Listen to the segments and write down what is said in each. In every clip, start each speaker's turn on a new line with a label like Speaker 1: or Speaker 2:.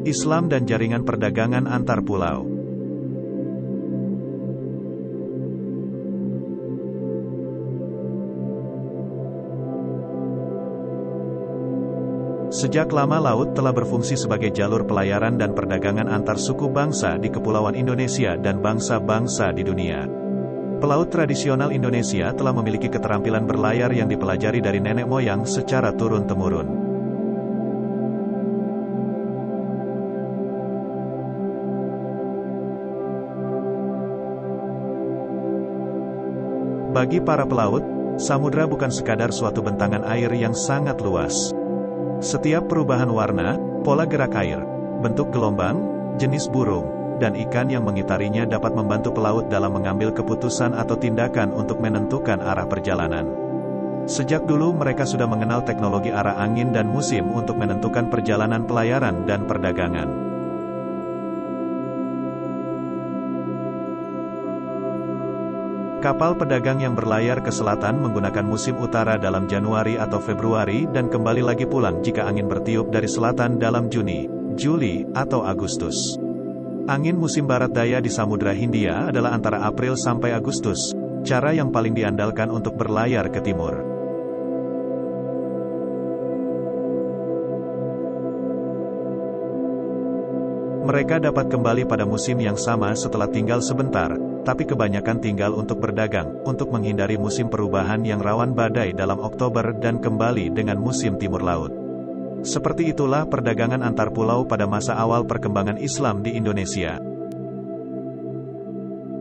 Speaker 1: Islam dan jaringan perdagangan antar pulau. Sejak lama laut telah berfungsi sebagai jalur pelayaran dan perdagangan antar suku bangsa di Kepulauan Indonesia dan bangsa-bangsa di dunia. Pelaut tradisional Indonesia telah memiliki keterampilan berlayar yang dipelajari dari nenek moyang secara turun-temurun. Bagi para pelaut, samudra bukan sekadar suatu bentangan air yang sangat luas. Setiap perubahan warna, pola gerak air, bentuk gelombang, jenis burung, dan ikan yang mengitarinya dapat membantu pelaut dalam mengambil keputusan atau tindakan untuk menentukan arah perjalanan. Sejak dulu mereka sudah mengenal teknologi arah angin dan musim untuk menentukan perjalanan pelayaran dan perdagangan. Kapal pedagang yang berlayar ke selatan menggunakan musim utara dalam Januari atau Februari dan kembali lagi pulang jika angin bertiup dari selatan dalam Juni, Juli, atau Agustus. Angin musim barat daya di Samudra Hindia adalah antara April sampai Agustus, cara yang paling diandalkan untuk berlayar ke timur. Mereka dapat kembali pada musim yang sama setelah tinggal sebentar, tapi kebanyakan tinggal untuk berdagang, untuk menghindari musim perubahan yang rawan badai dalam Oktober dan kembali dengan musim timur laut. Seperti itulah perdagangan antar pulau pada masa awal perkembangan Islam di Indonesia.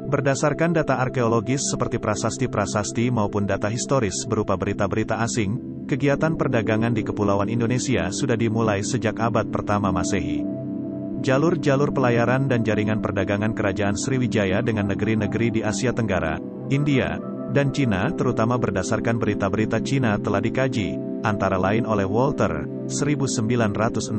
Speaker 1: Berdasarkan data arkeologis seperti prasasti-prasasti maupun data historis berupa berita-berita asing, kegiatan perdagangan di Kepulauan Indonesia sudah dimulai sejak abad pertama Masehi. Jalur-jalur pelayaran dan jaringan perdagangan Kerajaan Sriwijaya dengan negeri-negeri di Asia Tenggara, India, dan Cina terutama berdasarkan berita-berita Cina telah dikaji, antara lain oleh Walter, 1966.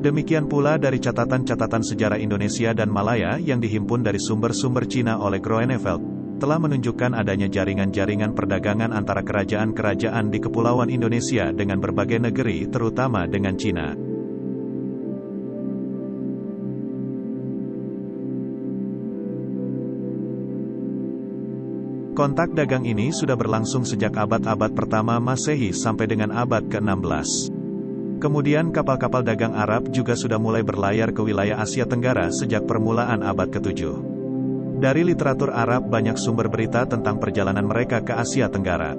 Speaker 1: Demikian pula dari catatan-catatan sejarah Indonesia dan Malaya yang dihimpun dari sumber-sumber Cina oleh Groeneveld, telah menunjukkan adanya jaringan-jaringan perdagangan antara kerajaan-kerajaan di Kepulauan Indonesia dengan berbagai negeri terutama dengan Cina. Kontak dagang ini sudah berlangsung sejak abad-abad pertama Masehi sampai dengan abad ke-16. Kemudian kapal-kapal dagang Arab juga sudah mulai berlayar ke wilayah Asia Tenggara sejak permulaan abad ke-7. Dari literatur Arab banyak sumber berita tentang perjalanan mereka ke Asia Tenggara.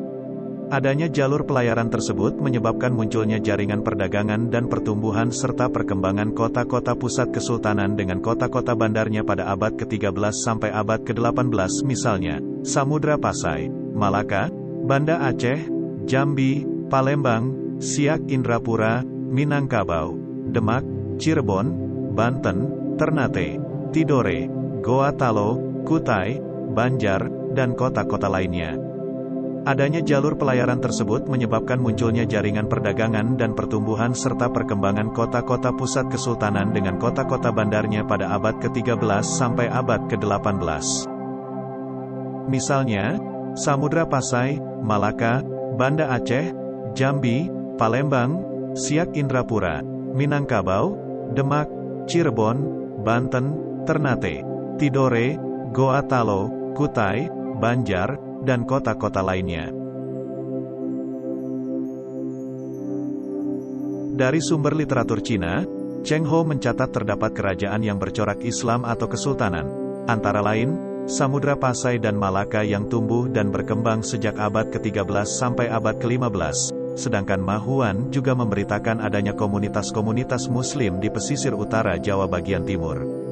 Speaker 1: Adanya jalur pelayaran tersebut menyebabkan munculnya jaringan perdagangan dan pertumbuhan serta perkembangan kota-kota pusat kesultanan dengan kota-kota bandarnya pada abad ke-13 sampai abad ke-18 misalnya, Samudra Pasai, Malaka, Banda Aceh, Jambi, Palembang, Siak Indrapura, Minangkabau, Demak, Cirebon, Banten, Ternate, Tidore, Goa Talo, Kutai, Banjar, dan kota-kota lainnya. Adanya jalur pelayaran tersebut menyebabkan munculnya jaringan perdagangan dan pertumbuhan serta perkembangan kota-kota pusat kesultanan dengan kota-kota bandarnya pada abad ke-13 sampai abad ke-18. Misalnya, Samudra Pasai, Malaka, Banda Aceh, Jambi, Palembang, Siak Indrapura, Minangkabau, Demak, Cirebon, Banten, Ternate, Tidore, Goa Talo, Kutai, Banjar, dan kota-kota lainnya. Dari sumber literatur Cina, Cheng Ho mencatat terdapat kerajaan yang bercorak Islam atau kesultanan, antara lain, Samudra Pasai dan Malaka yang tumbuh dan berkembang sejak abad ke-13 sampai abad ke-15, sedangkan Mahuan juga memberitakan adanya komunitas-komunitas Muslim di pesisir utara Jawa bagian timur.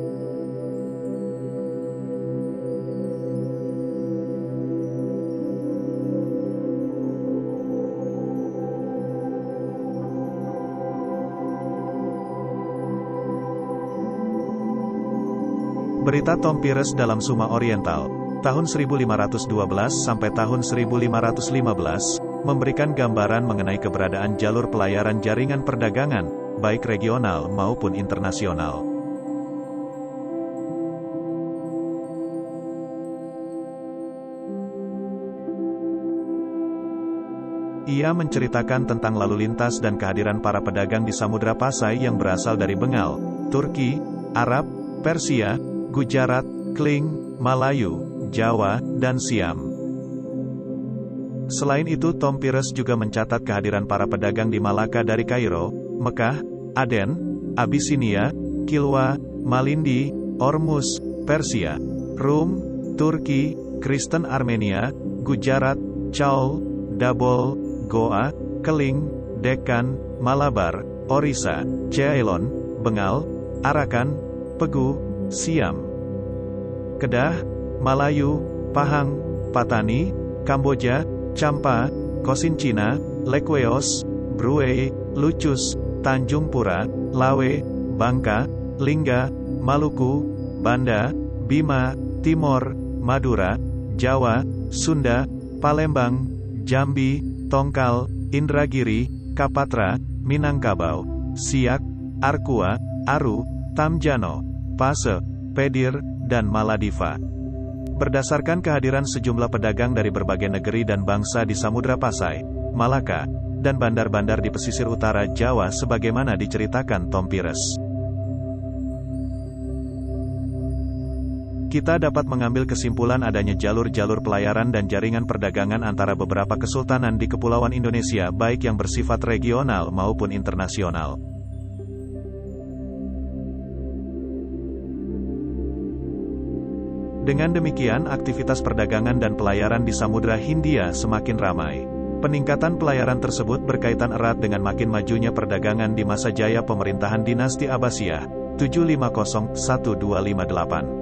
Speaker 1: Berita Tom Pires dalam Suma Oriental, tahun 1512 sampai tahun 1515, memberikan gambaran mengenai keberadaan jalur pelayaran jaringan perdagangan, baik regional maupun internasional. Ia menceritakan tentang lalu lintas dan kehadiran para pedagang di Samudra Pasai yang berasal dari Bengal, Turki, Arab, Persia, Gujarat, Kling, Melayu, Jawa, dan Siam. Selain itu Tom Pires juga mencatat kehadiran para pedagang di Malaka dari Kairo, Mekah, Aden, Abyssinia, Kilwa, Malindi, Ormuz, Persia, Rum, Turki, Kristen Armenia, Gujarat, Chaul, Dabol, Goa, Keling, Deccan, Malabar, Orissa, Ceylon, Bengal, Arakan, Pegu, Siam, Kedah, Malayu, Pahang, Patani, Kamboja, Champa, Cochinchina, Lekweos, Brunei, Lucus, Tanjung Pura, Lawe, Bangka, Lingga, Maluku, Banda, Bima, Timor, Madura, Jawa, Sunda, Palembang, Jambi, Tongkal, Indragiri, Kapatra, Minangkabau, Siak, Arkua, Aru, Tamjano, Pase, Pedir, dan Maladiva. Berdasarkan kehadiran sejumlah pedagang dari berbagai negeri dan bangsa di Samudra Pasai, Malaka, dan bandar-bandar di pesisir utara Jawa sebagaimana diceritakan Tom Pires, kita dapat mengambil kesimpulan adanya jalur-jalur pelayaran dan jaringan perdagangan antara beberapa kesultanan di Kepulauan Indonesia baik yang bersifat regional maupun internasional. Dengan demikian aktivitas perdagangan dan pelayaran di Samudra Hindia semakin ramai. Peningkatan pelayaran tersebut berkaitan erat dengan makin majunya perdagangan di masa jaya pemerintahan dinasti Abbasiyah, 750-1258.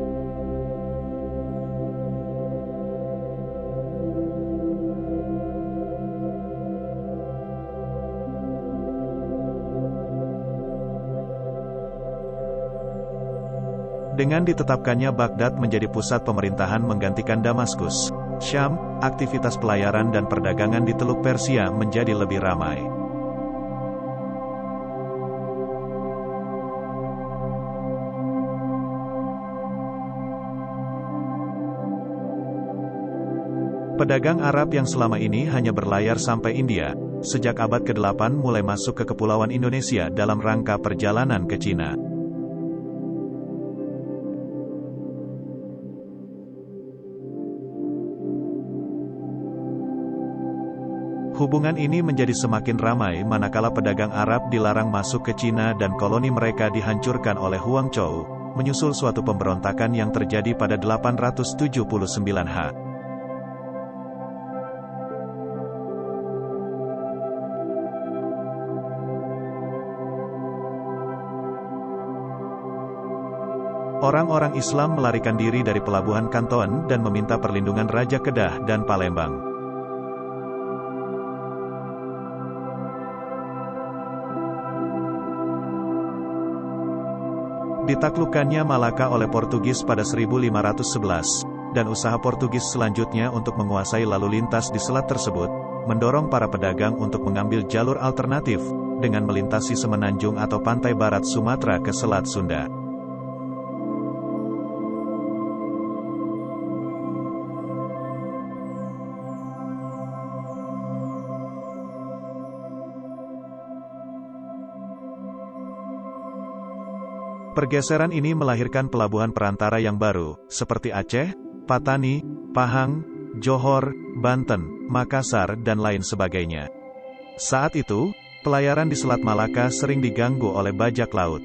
Speaker 1: Dengan ditetapkannya Baghdad menjadi pusat pemerintahan menggantikan Damaskus, Syam, aktivitas pelayaran dan perdagangan di Teluk Persia menjadi lebih ramai. Pedagang Arab yang selama ini hanya berlayar sampai India, sejak abad ke-8 mulai masuk ke Kepulauan Indonesia dalam rangka perjalanan ke Cina. Hubungan ini menjadi semakin ramai manakala pedagang Arab dilarang masuk ke Cina dan koloni mereka dihancurkan oleh Huangzhou, menyusul suatu pemberontakan yang terjadi pada 879 H. Orang-orang Islam melarikan diri dari pelabuhan Kanton dan meminta perlindungan Raja Kedah dan Palembang. Ditaklukkannya Malaka oleh Portugis pada 1511, dan usaha Portugis selanjutnya untuk menguasai lalu lintas di selat tersebut, mendorong para pedagang untuk mengambil jalur alternatif, dengan melintasi semenanjung atau pantai barat Sumatera ke Selat Sunda. Pergeseran ini melahirkan pelabuhan perantara yang baru, seperti Aceh, Patani, Pahang, Johor, Banten, Makassar, dan lain sebagainya. Saat itu, pelayaran di Selat Malaka sering diganggu oleh bajak laut.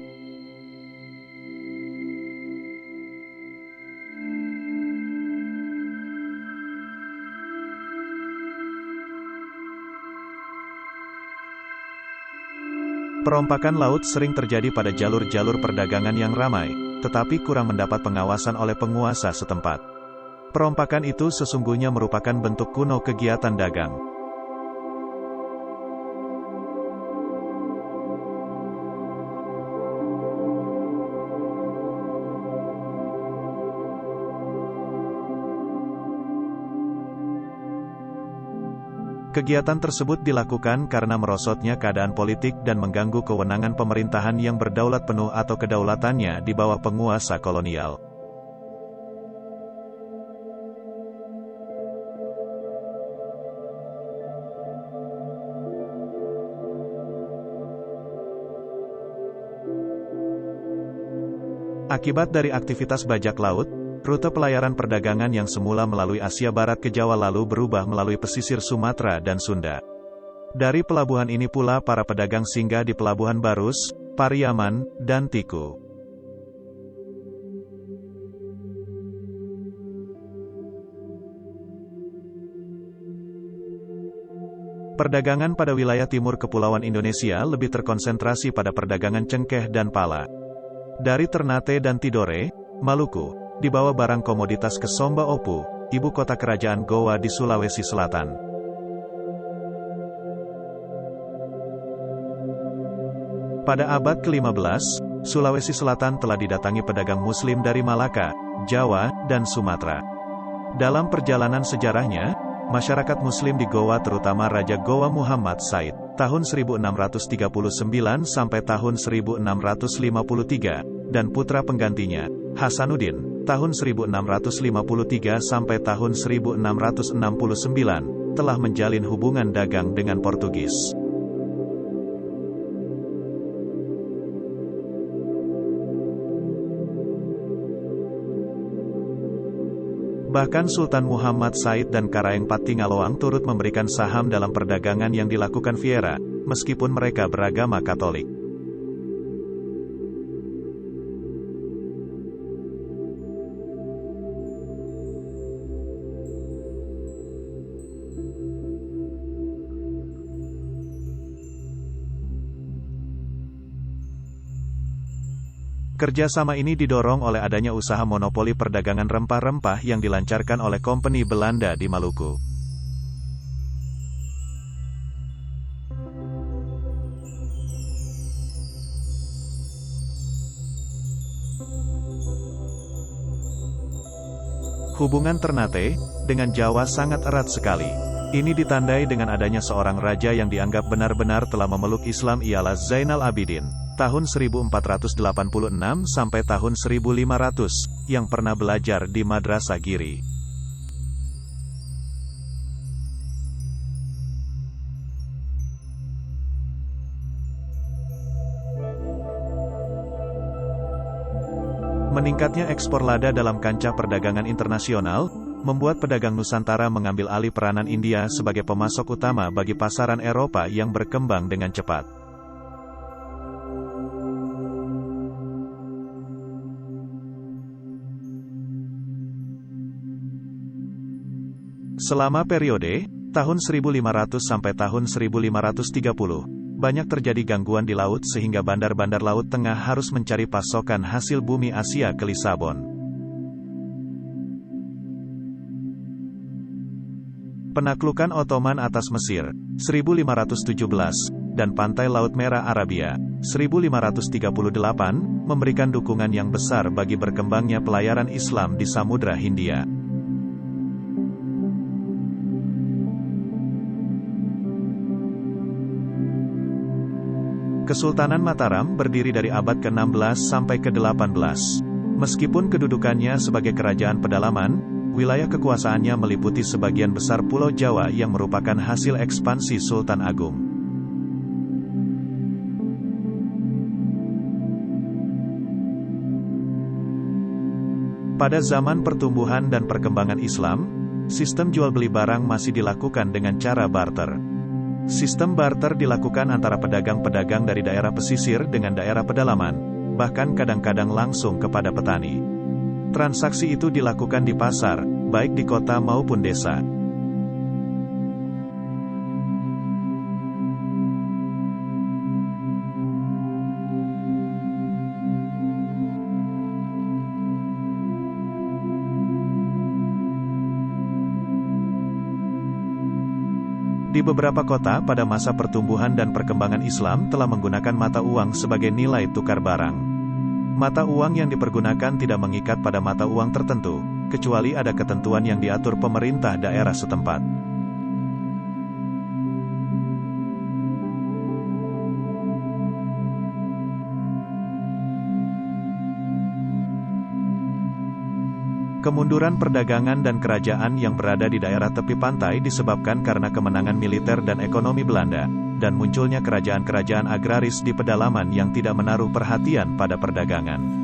Speaker 1: Perompakan laut sering terjadi pada jalur-jalur perdagangan yang ramai, tetapi kurang mendapat pengawasan oleh penguasa setempat. Perompakan itu sesungguhnya merupakan bentuk kuno kegiatan dagang. Kegiatan tersebut dilakukan karena merosotnya keadaan politik dan mengganggu kewenangan pemerintahan yang berdaulat penuh atau kedaulatannya di bawah penguasa kolonial. Akibat dari aktivitas bajak laut, rute pelayaran perdagangan yang semula melalui Asia Barat ke Jawa lalu berubah melalui pesisir Sumatera dan Sunda. Dari pelabuhan ini pula para pedagang singgah di Pelabuhan Barus, Pariaman, dan Tiku. Perdagangan pada wilayah timur Kepulauan Indonesia lebih terkonsentrasi pada perdagangan cengkeh dan pala. Dari Ternate dan Tidore, Maluku, dibawa barang komoditas ke Somba Opu, ibu kota kerajaan Gowa di Sulawesi Selatan. Pada abad ke-15, Sulawesi Selatan telah didatangi pedagang Muslim dari Malaka, Jawa, dan Sumatera. Dalam perjalanan sejarahnya, masyarakat Muslim di Gowa terutama Raja Gowa Muhammad Said, tahun 1639 sampai tahun 1653, dan putra penggantinya, Hasanuddin, tahun 1653 sampai tahun 1669, telah menjalin hubungan dagang dengan Portugis. Bahkan Sultan Muhammad Said dan Karaeng Patingaloang turut memberikan saham dalam perdagangan yang dilakukan Vieira, meskipun mereka beragama Katolik. Kerjasama ini didorong oleh adanya usaha monopoli perdagangan rempah-rempah yang dilancarkan oleh Kompeni Belanda di Maluku. Hubungan Ternate dengan Jawa sangat erat sekali. Ini ditandai dengan adanya seorang raja yang dianggap benar-benar telah memeluk Islam ialah Zainal Abidin, tahun 1486 sampai tahun 1500, yang pernah belajar di Madrasah Giri. Meningkatnya ekspor lada dalam kancah perdagangan internasional, membuat pedagang Nusantara mengambil alih peranan India sebagai pemasok utama bagi pasaran Eropa yang berkembang dengan cepat. Selama periode tahun 1500 sampai tahun 1530, banyak terjadi gangguan di laut sehingga bandar-bandar Laut Tengah harus mencari pasokan hasil bumi Asia ke Lisabon. Penaklukan Ottoman atas Mesir, 1517, dan Pantai Laut Merah Arabia, 1538, memberikan dukungan yang besar bagi berkembangnya pelayaran Islam di Samudra Hindia. Kesultanan Mataram berdiri dari abad ke-16 sampai ke-18. Meskipun kedudukannya sebagai kerajaan pedalaman, wilayah kekuasaannya meliputi sebagian besar Pulau Jawa yang merupakan hasil ekspansi Sultan Agung. Pada zaman pertumbuhan dan perkembangan Islam, sistem jual beli barang masih dilakukan dengan cara barter. Sistem barter dilakukan antara pedagang-pedagang dari daerah pesisir dengan daerah pedalaman, bahkan kadang-kadang langsung kepada petani. Transaksi itu dilakukan di pasar, baik di kota maupun desa. Di beberapa kota pada masa pertumbuhan dan perkembangan Islam telah menggunakan mata uang sebagai nilai tukar barang. Mata uang yang dipergunakan tidak mengikat pada mata uang tertentu, kecuali ada ketentuan yang diatur pemerintah daerah setempat. Kemunduran perdagangan dan kerajaan yang berada di daerah tepi pantai disebabkan karena kemenangan militer dan ekonomi Belanda, dan munculnya kerajaan-kerajaan agraris di pedalaman yang tidak menaruh perhatian pada perdagangan.